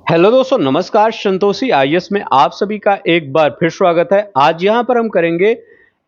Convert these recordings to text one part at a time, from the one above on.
Hello दोस्तों, नमस्कार। Santoshi IAS में आप सभी का एक बार फिर स्वागत है। आज यहाँ पर हम करेंगे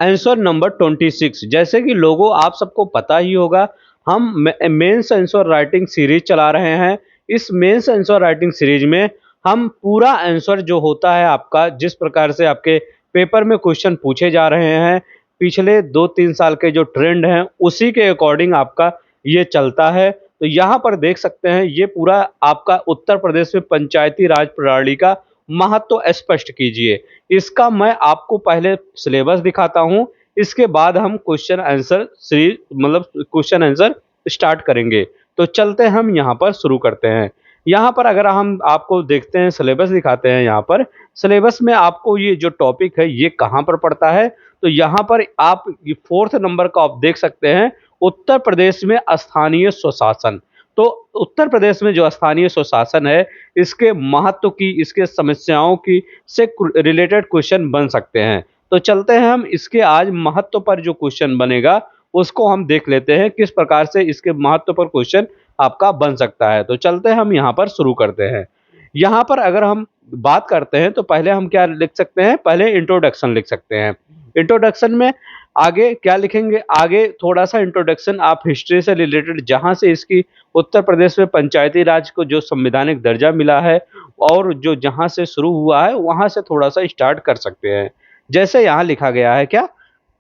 आंसर नंबर 26। जैसे कि लोगों आप सबको पता ही होगा, हम मेंस आंसर राइटिंग सीरीज चला रहे हैं। इस मेंस आंसर राइटिंग सीरीज में हम पूरा आंसर जो होता है आपका, जिस प्रकार से आपके पेपर में क्वेश्चन पूछे जा रहे हैं, पिछले 2-3 साल के जो ट्रेंड हैं उसी के अकॉर्डिंग आपका ये चलता है। तो यहाँ पर देख सकते हैं, ये पूरा आपका उत्तर प्रदेश में पंचायती राज प्रणाली का महत्व स्पष्ट कीजिए। इसका मैं आपको पहले सिलेबस दिखाता हूँ, इसके बाद हम क्वेश्चन आंसर सीरीज मतलब क्वेश्चन आंसर स्टार्ट करेंगे। तो चलते हैं, हम यहाँ पर शुरू करते हैं। यहाँ पर अगर हम आपको देखते हैं, सिलेबस दिखाते हैं। यहाँ पर सिलेबस में आपको ये जो टॉपिक है ये कहाँ पर पड़ता है, तो यहाँ पर आप 4th नंबर का आप देख सकते हैं, उत्तर प्रदेश में स्थानीय स्वशासन। तो उत्तर प्रदेश में जो स्थानीय स्वशासन है, इसके महत्व की, इसके समस्याओं की से रिलेटेड क्वेश्चन बन सकते हैं। तो चलते हैं, हम इसके आज महत्व पर जो क्वेश्चन बनेगा उसको हम देख लेते हैं, किस प्रकार से इसके महत्व पर क्वेश्चन आपका बन सकता है। तो चलते हैं, हम यहाँ पर शुरू करते हैं। यहाँ पर अगर हम बात करते हैं तो पहले हम क्या लिख सकते हैं, पहले इंट्रोडक्शन लिख सकते हैं। इंट्रोडक्शन में आगे क्या लिखेंगे, आगे थोड़ा-सा इंट्रोडक्शन आप हिस्ट्री से रिलेटेड, जहाँ से इसकी उत्तर प्रदेश में पंचायती राज को जो संवैधानिक दर्जा मिला है और जो जहाँ से शुरू हुआ है, वहाँ से थोड़ा-सा स्टार्ट कर सकते हैं। जैसे यहाँ लिखा गया है क्या,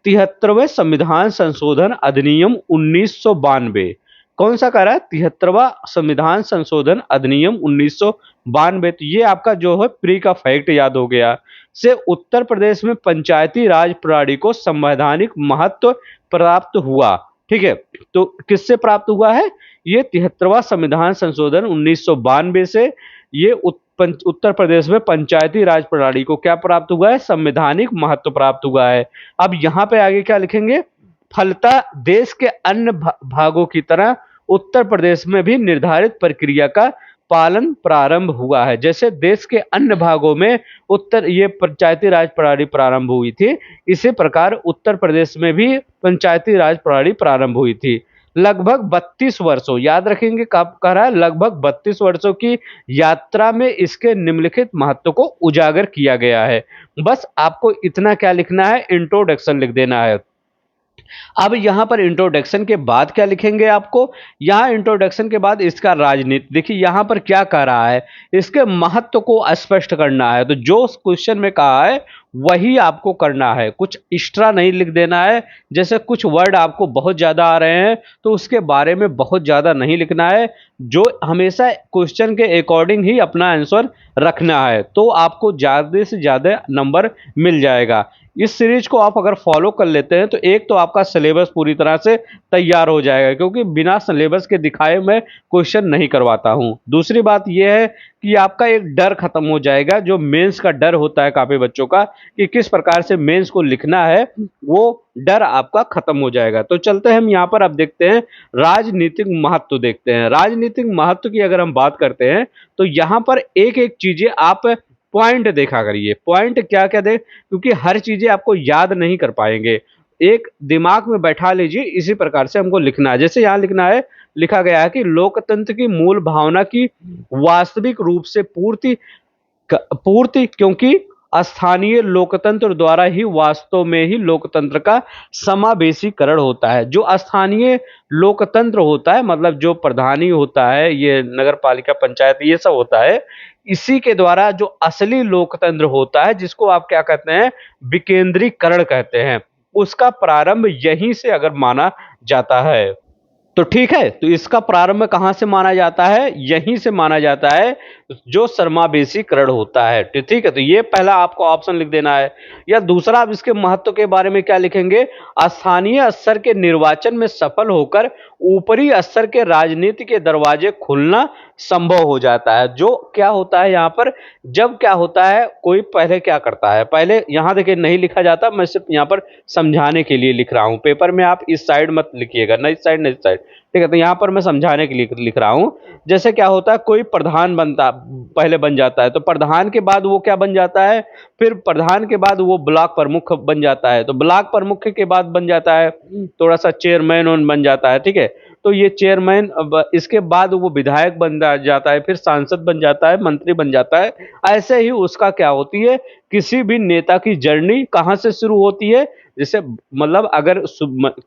73वें संविधान संशोधन अधिनियम 1992। कौन सा कह रहा है, 73वां संविधान संशोधन अधिनियम 1992। तो ये आपका जो है प्री का फैक्ट याद हो गया। से उत्तर प्रदेश में पंचायती राज प्रणाली को संवैधानिक महत्व प्राप्त हुआ। ठीक है, तो किससे प्राप्त हुआ है, ये 73वां संविधान संशोधन 1992 से ये उत्तर प्रदेश में पंचायती राज प्रणाली को क्या प्राप्त हुआ है, संवैधानिक महत्व प्राप्त हुआ है। अब यहाँ पे आगे क्या लिखेंगे, फलता देश के अन्य भागों की तरह उत्तर प्रदेश में भी निर्धारित प्रक्रिया का पालन प्रारंभ हुआ है। जैसे देश के अन्य भागों में उत्तर ये पंचायती राज प्रणाली प्रारंभ हुई थी, इसी प्रकार उत्तर प्रदेश में भी पंचायती राज प्रणाली प्रारंभ हुई थी। लगभग 32 वर्षों, याद रखेंगे, कब कह रहा है, लगभग 32 वर्षों की यात्रा में इसके निम्नलिखित महत्व को उजागर किया गया है। बस आपको इतना क्या लिखना है, इंट्रोडक्शन लिख देना है। अब यहाँ पर इंट्रोडक्शन के बाद क्या लिखेंगे आपको, यहाँ इंट्रोडक्शन के बाद इसका राजनीति, देखिए यहाँ पर क्या कह रहा है, इसके महत्व को स्पष्ट करना है। तो जो क्वेश्चन में कहा है वही आपको करना है, कुछ एक्स्ट्रा नहीं लिख देना है। जैसे कुछ वर्ड आपको बहुत ज़्यादा आ रहे हैं तो उसके बारे में बहुत ज़्यादा नहीं लिखना है, जो हमेशा क्वेश्चन के अकॉर्डिंग ही अपना आंसर रखना है, तो आपको ज़्यादा से ज़्यादा नंबर मिल जाएगा। इस सीरीज को आप अगर फॉलो कर लेते हैं तो एक तो आपका सिलेबस पूरी तरह से तैयार हो जाएगा, क्योंकि बिना सिलेबस के दिखाए मैं क्वेश्चन नहीं करवाता हूं। दूसरी बात यह है कि आपका एक डर खत्म हो जाएगा, जो मेंस का डर होता है काफी बच्चों का कि किस प्रकार से मेंस को लिखना है, वो डर आपका खत्म हो जाएगा। तो चलते हैं, हम यहाँ पर अब देखते हैं राजनीतिक महत्व, देखते हैं राजनीतिक महत्व की। अगर हम बात करते हैं तो यहाँ पर एक एक चीजें आप पॉइंट देखा करिए, पॉइंट क्या क्या दे, क्योंकि हर चीजें आपको याद नहीं कर पाएंगे, एक दिमाग में बैठा लीजिए, इसी प्रकार से हमको लिखना है। जैसे यहाँ लिखना है, लिखा गया है कि लोकतंत्र की मूल भावना की वास्तविक रूप से पूर्ति, क्योंकि स्थानीय लोकतंत्र द्वारा ही वास्तव में ही लोकतंत्र का समावेशीकरण होता है। जो स्थानीय लोकतंत्र होता है, मतलब जो प्रधानी होता है, ये नगर पालिका पंचायत ये सब होता है, इसी के द्वारा जो असली लोकतंत्र होता है, जिसको आप क्या कहते हैं, विकेंद्रीकरण कहते हैं, उसका प्रारंभ यहीं से अगर माना जाता है। तो ठीक है, तो इसका प्रारंभ कहाँ से माना जाता है, यहीं से माना जाता है, जो समावेशीकरण होता है। तो ठीक है, तो ये पहला आपको ऑप्शन लिख देना है। या दूसरा, आप इसके महत्व के बारे में क्या लिखेंगे, स्थानीय स्तर के निर्वाचन में सफल होकर ऊपरी स्तर के राजनीति के दरवाजे खुलना संभव हो जाता है। जो क्या होता है यहाँ पर, जब क्या होता है, कोई पहले क्या करता है, पहले यहाँ देखिए नहीं लिखा जाता, मैं सिर्फ यहाँ पर समझाने के लिए लिख रहा हूँ। पेपर में आप इस साइड मत लिखिएगा, ना इस साइड ना इस साइड, ठीक है। तो यहाँ पर मैं समझाने के लिए लिख रहा हूँ। जैसे क्या होता है, कोई प्रधान बनता पहले बन जाता है, तो प्रधान के बाद वो क्या बन जाता है, फिर प्रधान के बाद वो ब्लॉक प्रमुख बन जाता है, तो ब्लॉक प्रमुख के बाद बन जाता है थोड़ा सा चेयरमैन बन जाता है, ठीक है। तो ये चेयरमैन, अब इसके बाद वो विधायक बन जाता है, फिर सांसद बन जाता है, मंत्री बन जाता है। ऐसे ही उसका क्या होती है, किसी भी नेता की जर्नी कहाँ से शुरू होती है, जैसे मतलब अगर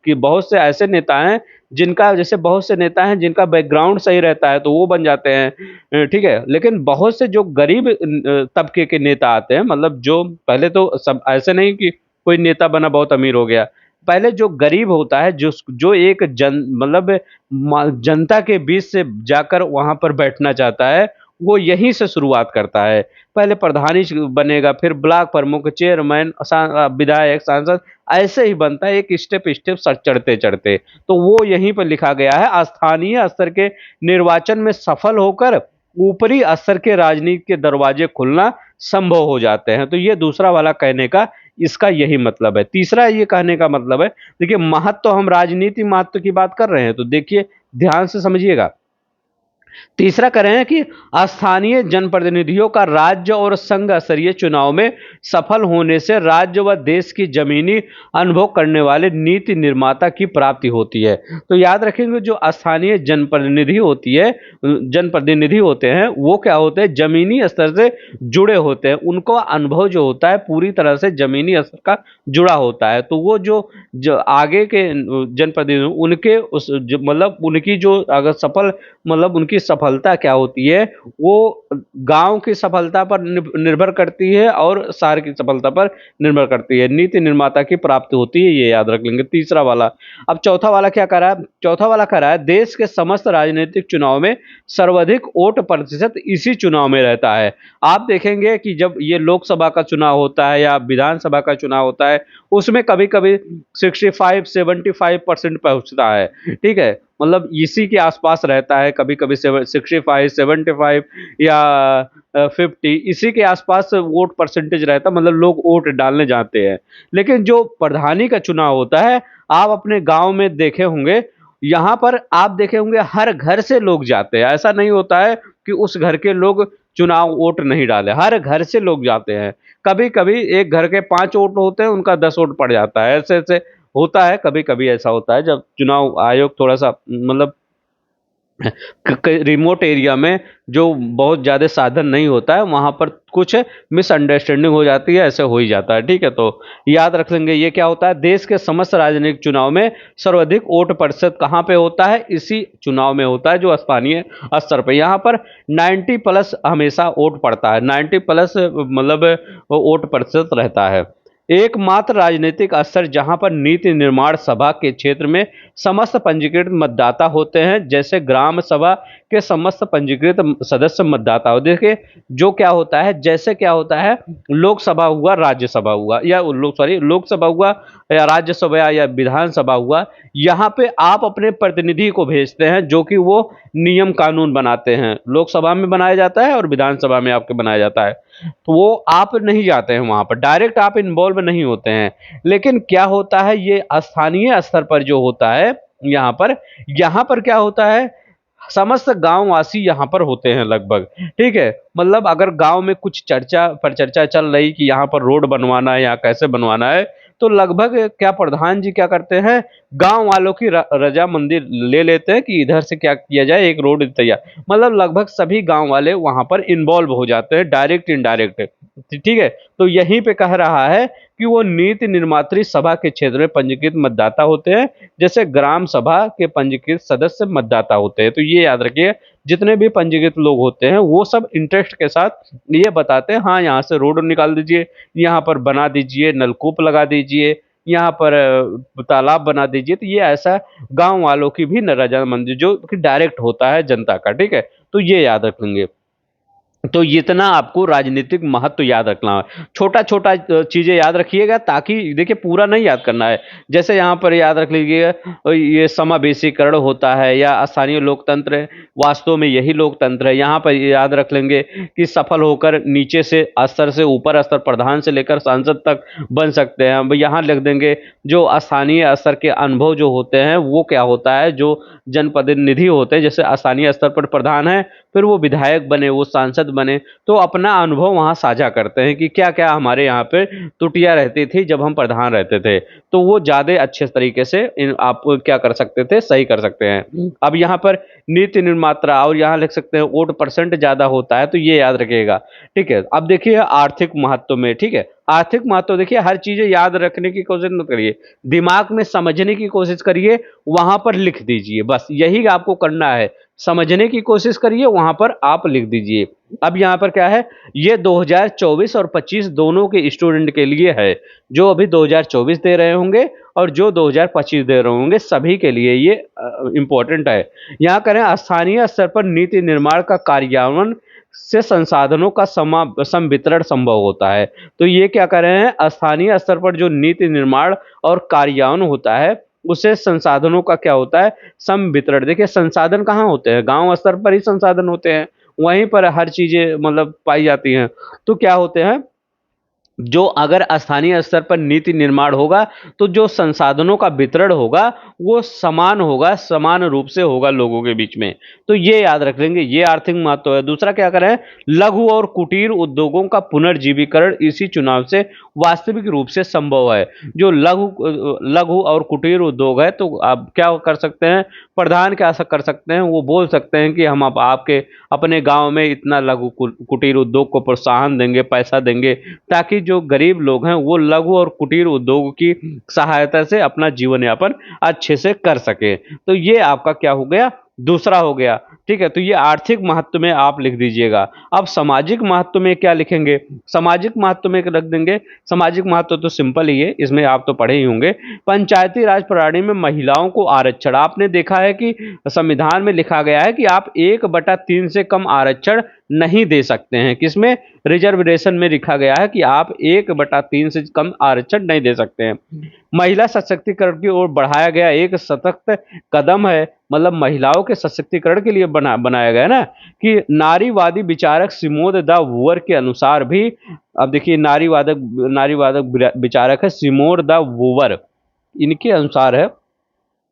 कि बहुत से ऐसे नेता हैं जिनका, जैसे बहुत से नेता हैं जिनका बैकग्राउंड सही रहता है तो वो बन जाते हैं, ठीक है। लेकिन बहुत से जो गरीब तबके के नेता आते हैं, मतलब जो पहले तो सब ऐसे नहीं कि कोई नेता बना बहुत अमीर हो गया। पहले जो गरीब होता है, जो जो एक मतलब जनता के बीच से जाकर वहां पर बैठना चाहता है, वो यहीं से शुरुआत करता है। पहले प्रधानी बनेगा, फिर ब्लॉक प्रमुख, चेयरमैन, विधायक, सांसद, ऐसे ही बनता है, एक स्टेप स्टेप चढ़ते चढ़ते। तो वो यहीं पर लिखा गया है, स्थानीय स्तर के निर्वाचन में सफल होकर ऊपरी स्तर के राजनीति के दरवाजे खुलना संभव हो जाते हैं। तो ये दूसरा वाला कहने का इसका यही मतलब है। तीसरा ये कहने का मतलब है, देखिए महत्व, तो हम राजनीति महत्व की बात कर रहे हैं, तो देखिए ध्यान से समझिएगा। तीसरा करें हैं कि स्थानीय जनप्रतिनिधियों का राज्य और संघ स्तरीय चुनाव में सफल होने से राज्य व देश की जमीनी अनुभव करने वाले नीति निर्माता की प्राप्ति होती है। तो याद रखेंगे, जो स्थानीय जनप्रतिनिधि होती है, जनप्रतिनिधि होते हैं, वो क्या होते हैं, जमीनी स्तर से जुड़े होते हैं। उनको अनुभव जो होता है पूरी तरह से जमीनी स्तर का जुड़ा होता है। तो वो जो आगे के जनप्रतिनिधि, उनके मतलब उनकी जो अगर सफल, मतलब उनकी सफलता क्या होती है, वो गांव की सफलता पर निर्भर करती है और शहर की सफलता पर निर्भर करती है। नीति निर्माता की प्राप्ति होती है, ये याद रख लेंगे। तीसरा वाला। अब चौथा वाला क्या करा है, चौथा वाला करा है, देश के समस्त राजनीतिक चुनाव में सर्वाधिक वोट प्रतिशत इसी चुनाव में रहता है। आप देखेंगे कि जब ये लोकसभा का चुनाव होता है या विधानसभा का चुनाव होता है, उसमें कभी कभी 65-75% पहुंचता है, ठीक है। मतलब इसी के आसपास रहता है, कभी कभी 65-75 या 50, इसी के आसपास वोट परसेंटेज रहता है, मतलब लोग वोट डालने जाते हैं। लेकिन जो प्रधानी का चुनाव होता है, आप अपने गांव में देखे होंगे, यहाँ पर आप देखे होंगे हर घर से लोग जाते हैं। ऐसा नहीं होता है कि उस घर के लोग चुनाव वोट नहीं डाले, हर घर से लोग जाते हैं। कभी कभी एक घर के 5 वोट होते हैं, उनका 10 वोट पड़ जाता है, ऐसे ऐसे होता है। कभी कभी ऐसा होता है जब चुनाव आयोग थोड़ा सा मतलब रिमोट एरिया में जो बहुत ज़्यादा साधन नहीं होता है, वहाँ पर कुछ मिसअंडरस्टैंडिंग हो जाती है, ऐसे हो ही जाता है, ठीक है। तो याद रख लेंगे, ये क्या होता है, देश के समस्त राजनीतिक चुनाव में सर्वाधिक वोट प्रतिशत कहाँ पे होता है, इसी चुनाव में होता है, जो स्थानीय स्तर पे। यहाँ पर 90 प्लस हमेशा वोट पड़ता है, 90 प्लस मतलब वोट प्रतिशत रहता है। एकमात्र राजनीतिक स्तर जहां पर नीति निर्माण सभा के क्षेत्र में समस्त पंजीकृत मतदाता होते हैं, जैसे ग्राम सभा के समस्त पंजीकृत सदस्य मतदाता हो। देखिए जो क्या होता है, जैसे क्या होता है, लोकसभा हुआ, राज्यसभा हुआ, या लोकसभा हुआ या राज्यसभा या विधानसभा हुआ, यहाँ पे आप अपने प्रतिनिधि को भेजते हैं, जो कि वो नियम कानून बनाते हैं। लोकसभा में बनाया जाता है और विधानसभा में आपके बनाया जाता है। तो वो आप नहीं जाते हैं वहां पर, डायरेक्ट आप इन्वॉल्व नहीं होते हैं। लेकिन क्या होता है, ये स्थानीय स्तर पर जो होता है, यहाँ पर क्या होता है, समस्त गांववासी यहाँ पर होते हैं लगभग, ठीक है। मतलब अगर गांव में कुछ चर्चा चल रही कि यहाँ पर रोड बनवाना है या कैसे बनवाना है, तो लगभग क्या प्रधान जी क्या करते हैं, गांव वालों की रजामंदी ले लेते हैं कि इधर से क्या किया जाए, एक रोड तैयार। मतलब लगभग सभी गांव वाले वहां पर इन्वॉल्व हो जाते हैं, डायरेक्ट इनडायरेक्ट, ठीक है। तो यहीं पे कह रहा है कि वो नीति निर्मात्री सभा के क्षेत्र में पंजीकृत मतदाता होते हैं, जैसे ग्राम सभा के पंजीकृत सदस्य मतदाता होते हैं। तो ये याद रखिए, जितने भी पंजीकृत लोग होते हैं वो सब इंटरेस्ट के साथ ये बताते हैं, हाँ यहाँ से रोड निकाल दीजिए, यहाँ पर बना दीजिए, नलकूप लगा दीजिए, यहाँ पर तालाब बना दीजिए। तो ये ऐसा गांव वालों की भी रजामंदी जो कि डायरेक्ट होता है जनता का, ठीक है। तो ये याद रखेंगे। तो इतना आपको राजनीतिक महत्व याद रखना है, छोटा छोटा चीजें याद रखिएगा, ताकि देखिए पूरा नहीं याद करना है। जैसे यहाँ पर याद रख लीजिएगा, ये समावेशीकरण होता है या स्थानीय लोकतंत्र है, वास्तव में यही लोकतंत्र है। यहाँ पर याद रख लेंगे कि सफल होकर नीचे से स्तर से ऊपर स्तर, प्रधान से लेकर सांसद तक बन सकते हैं। अब यहाँ लिख देंगे, जो स्थानीय स्तर के अनुभव जो होते हैं, वो क्या होता है, जो जनप्रतिनिधि होते हैं, जैसे स्थानीय स्तर पर प्रधान है, फिर वो विधायक बने, वो सांसद सांसद बने तो अपना अनुभव वहाँ साझा करते हैं कि क्या क्या हमारे यहाँ पे त्रुटियां रहती थी जब हम प्रधान रहते थे, तो वो ज़्यादा अच्छे तरीके से आप क्या कर सकते थे, सही कर सकते हैं। अब यहाँ पर नीति निर्माता और यहाँ लिख सकते हैं वोट परसेंट ज़्यादा होता है, तो ये याद रखिएगा। ठीक है, अब देखिए आर्थिक महत्व में, ठीक है, आर्थिक महत्व देखिए, हर चीज़ें याद रखने की कोशिश मत करिए, दिमाग में समझने की कोशिश करिए, वहां पर लिख दीजिए, बस यही आपको करना है। समझने की कोशिश करिए, वहां पर आप लिख दीजिए। अब यहाँ पर क्या है, ये 2024 और 25 दोनों के स्टूडेंट के लिए है, जो अभी 2024 दे रहे होंगे और जो 2025 दे रहे होंगे, सभी के लिए ये इम्पोर्टेंट है। यहाँ करें, स्थानीय स्तर पर नीति निर्माण का कार्यान्वयन से संसाधनों का संवितरण संभव होता है। तो ये क्या कर रहे हैं, स्थानीय स्तर पर जो नीति निर्माण और कार्यान्वयन होता है, उससे संसाधनों का क्या होता है, संवितरण। देखिए संसाधन कहाँ होते हैं, गांव स्तर पर ही संसाधन होते हैं, वहीं पर हर चीजें मतलब पाई जाती हैं। तो क्या होते हैं, जो अगर स्थानीय स्तर पर नीति निर्माण होगा तो जो संसाधनों का वितरण होगा वो समान होगा, समान रूप से होगा लोगों के बीच में। तो ये याद रख लेंगे, ये आर्थिक महत्व है। दूसरा क्या करें, लघु और कुटीर उद्योगों का पुनर्जीवीकरण इसी चुनाव से वास्तविक रूप से संभव है। जो लघु और कुटीर उद्योग है, तो आप क्या कर सकते हैं, प्रधान क्या कर सकते हैं, वो बोल सकते हैं कि हम आपके अपने गांव में इतना लघु कुटीर उद्योग को प्रोत्साहन देंगे, पैसा देंगे, ताकि जो गरीब लोग हैं वो लघु और कुटीर उद्योग की सहायता से अपना जीवन यापन अच्छे से कर सके। तो ये आपका क्या हो गया, दूसरा हो गया। ठीक है, तो ये आर्थिक महत्व में आप लिख दीजिएगा। अब सामाजिक महत्व में क्या लिखेंगे, सामाजिक महत्व में रख देंगे। सामाजिक महत्व तो सिंपल ही है, इसमें आप तो पढ़े ही होंगे। पंचायती राज प्रणाली में महिलाओं को आरक्षण, आपने देखा है कि संविधान में लिखा गया है कि आप 1/3 से कम आरक्षण नहीं दे सकते हैं। किसमें, रिजर्वेशन में लिखा गया है कि आप 1/3 से कम आरक्षण नहीं दे सकते हैं। महिला सशक्तिकरण की ओर बढ़ाया गया एक सशक्त कदम है, मतलब महिलाओं के सशक्तिकरण के लिए बनाया गया ना, कि नारीवादी विचारक सिमोन द वूअर के अनुसार भी, अब देखिए नारीवादक विचारक है सिमोन द वूअर, इनके अनुसार है,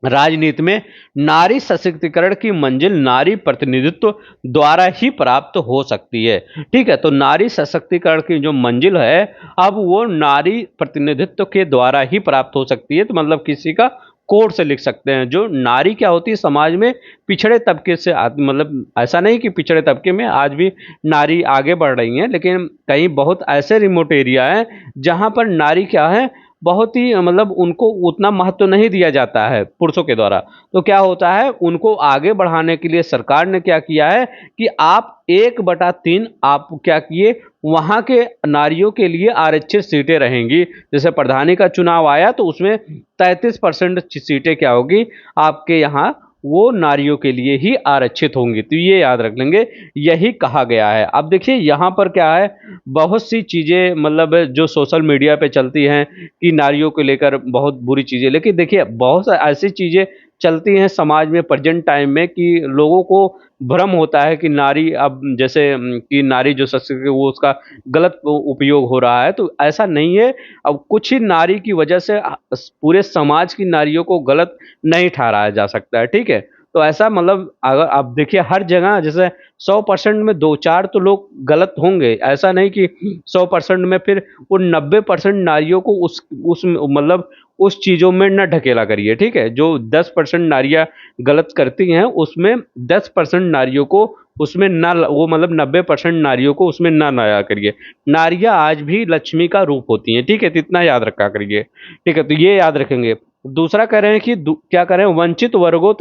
राजनीति में नारी सशक्तिकरण की मंजिल नारी प्रतिनिधित्व द्वारा ही प्राप्त हो सकती है। ठीक है, तो नारी सशक्तिकरण की जो मंजिल है, अब वो नारी प्रतिनिधित्व के द्वारा ही प्राप्त हो सकती है। तो मतलब किसी का कोड से लिख सकते हैं, जो नारी क्या होती है समाज में, पिछड़े तबके से मतलब ऐसा नहीं कि पिछड़े तबके में आज भी नारी आगे बढ़ रही हैं, लेकिन कहीं बहुत ऐसे रिमोट एरिया हैं जहां पर नारी क्या है, बहुत ही मतलब उनको उतना महत्व नहीं दिया जाता है पुरुषों के द्वारा। तो क्या होता है, उनको आगे बढ़ाने के लिए सरकार ने क्या किया है कि आप 1/3 आप क्या किए, वहां के नारियों के लिए आरक्षित सीटें रहेंगी। जैसे प्रधानी का चुनाव आया तो उसमें 33% सीटें क्या होगी आपके यहाँ, वो नारियों के लिए ही आरक्षित होंगी। तो ये याद रख लेंगे, यही कहा गया है। अब देखिए यहाँ पर क्या है, बहुत सी चीज़ें मतलब जो सोशल मीडिया पे चलती हैं कि नारियों को लेकर बहुत बुरी चीज़ें, लेकिन देखिए बहुत ऐसी चीज़ें चलती हैं समाज में प्रेजेंट टाइम में कि लोगों को भ्रम होता है कि नारी, अब जैसे कि नारी जो सशक्त है वो उसका गलत उपयोग हो रहा है, तो ऐसा नहीं है। अब कुछ ही नारी की वजह से पूरे समाज की नारियों को गलत नहीं ठहराया जा सकता है। ठीक है, तो ऐसा मतलब अगर आप देखिए हर जगह जैसे 100% में 2-4 तो लोग गलत होंगे, ऐसा नहीं कि 100% में फिर उन 90% नारियों को उस मतलब उस चीज़ों में न ढकेला करिए। ठीक है, जो 10% नारियां गलत करती हैं उसमें 10% नारियों को उसमें ना, वो मतलब 90% नारियों को उसमें ना लाया करिए। नारियां आज भी लक्ष्मी का रूप होती हैं। ठीक है, तो इतना याद रखा करिए। ठीक है, तो ये याद रखेंगे। दूसरा कह रहे हैं कि क्या करें, वंचित वर्गों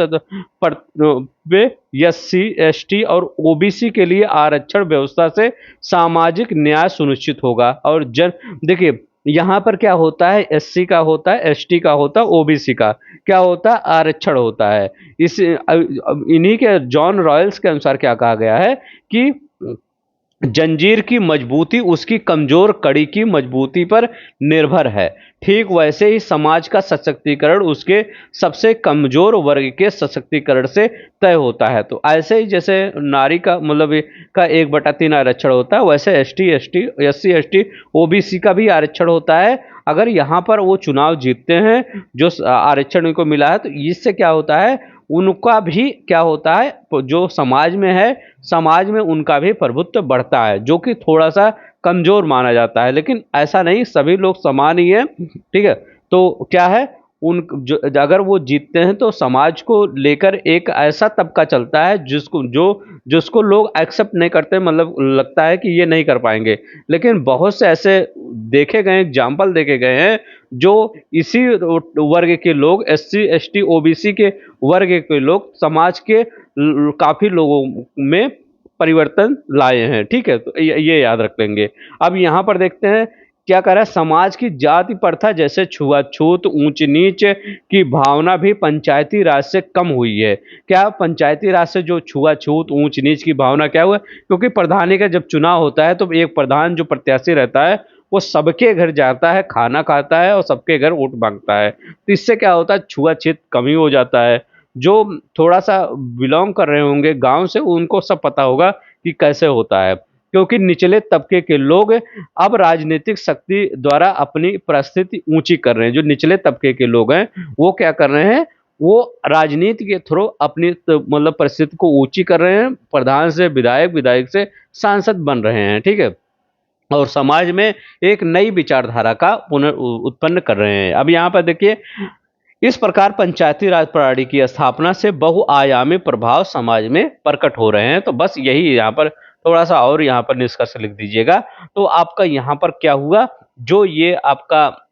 पे एससी एसटी और ओबीसी के लिए आरक्षण व्यवस्था से सामाजिक न्याय सुनिश्चित होगा। और जन देखिए यहाँ पर क्या होता है, एससी का होता है, एसटी का होता है, ओबीसी का क्या होता है, आरक्षण होता है। इस इन्हीं के जॉन रॉयल्स के अनुसार क्या कहा गया है कि जंजीर की मजबूती उसकी कमजोर कड़ी की मजबूती पर निर्भर है, ठीक वैसे ही समाज का सशक्तिकरण उसके सबसे कमजोर वर्ग के सशक्तिकरण से तय होता है। तो ऐसे ही जैसे नारी का मतलब का 1/3 आरक्षण होता है, वैसे एससी एसटी ओबीसी का भी आरक्षण होता है। अगर यहाँ पर वो चुनाव जीतते हैं, जो आरक्षण उनको मिला है, तो इससे क्या होता है, उनका भी क्या होता है, जो समाज में है, समाज में उनका भी प्रभुत्व बढ़ता है, जो कि थोड़ा सा कमजोर माना जाता है। लेकिन ऐसा नहीं, सभी लोग समान ही हैं, ठीक है। तो क्या है, उन जो अगर वो जीतते हैं तो समाज को लेकर एक ऐसा तबका चलता है जिसको लोग एक्सेप्ट नहीं करते, मतलब लगता है कि ये नहीं कर पाएंगे। लेकिन बहुत से ऐसे देखे गए, एग्जाम्पल देखे गए हैं, जो इसी वर्ग के लोग, SC ST OBC के वर्ग के लोग समाज के काफी लोगों में परिवर्तन लाए हैं, ठीक है। तो ये याद रख लेंगे। अब यहाँ पर देखते हैं क्या कह रहा है, समाज की जाति प्रथा जैसे छुआछूत, ऊंच नीच की भावना भी पंचायती राज से कम हुई है। क्या पंचायती राज से जो छुआछूत, ऊंच नीच की भावना क्या हुआ, क्योंकि प्रधानी का जब चुनाव होता है तो एक प्रधान जो प्रत्याशी रहता है वो सबके घर जाता है, खाना खाता है और सबके घर वोट मांगता है। तो इससे क्या होता है, छुआछूत कमी हो जाता है। जो थोड़ा सा बिलोंग कर रहे होंगे गांव से, उनको सब पता होगा कि कैसे होता है, क्योंकि निचले तबके के लोग अब राजनीतिक शक्ति द्वारा अपनी परिस्थिति ऊंची कर रहे हैं। जो निचले तबके के लोग हैं वो क्या कर रहे हैं, वो राजनीति के थ्रू अपनी मतलब परिस्थिति को ऊंची कर रहे हैं, प्रधान से विधायक, विधायक से सांसद बन रहे हैं, ठीक है। और समाज में एक नई विचारधारा का उत्पन्न कर रहे हैं। अब यहाँ पर देखिए, इस प्रकार पंचायती राज प्रणाली की स्थापना से बहुआयामी प्रभाव समाज में प्रकट हो रहे हैं। तो बस यही यहाँ पर थोड़ा सा और यहाँ पर निष्कर्ष लिख दीजिएगा। तो आपका यहाँ पर क्या हुआ, जो ये आपका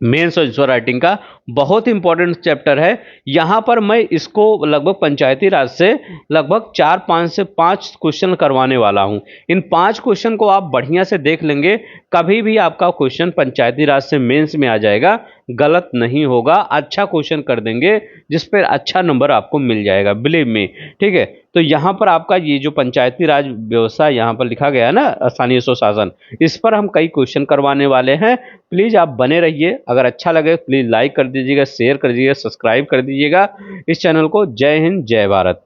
मेंस और आंसर राइटिंग का बहुत इंपॉर्टेंट चैप्टर है। यहाँ पर मैं इसको लगभग पंचायती राज से लगभग 4-5 से 5 क्वेश्चन करवाने वाला हूँ। इन 5 क्वेश्चन को आप बढ़िया से देख लेंगे, कभी भी आपका क्वेश्चन पंचायती राज से मेंस में आ जाएगा, गलत नहीं होगा, अच्छा क्वेश्चन कर देंगे जिस पर अच्छा नंबर आपको मिल जाएगा, बिलीव मी, ठीक है। तो यहाँ पर आपका ये जो पंचायती राज व्यवस्था यहाँ पर लिखा गया है ना, स्थानीय स्वशासन, इस पर हम कई क्वेश्चन करवाने वाले हैं। प्लीज़ आप बने रहिए। अगर अच्छा लगे प्लीज़ लाइक कर दीजिएगा, शेयर कर दीजिएगा, सब्सक्राइब कर दीजिएगा इस चैनल को। जय हिंद, जय भारत।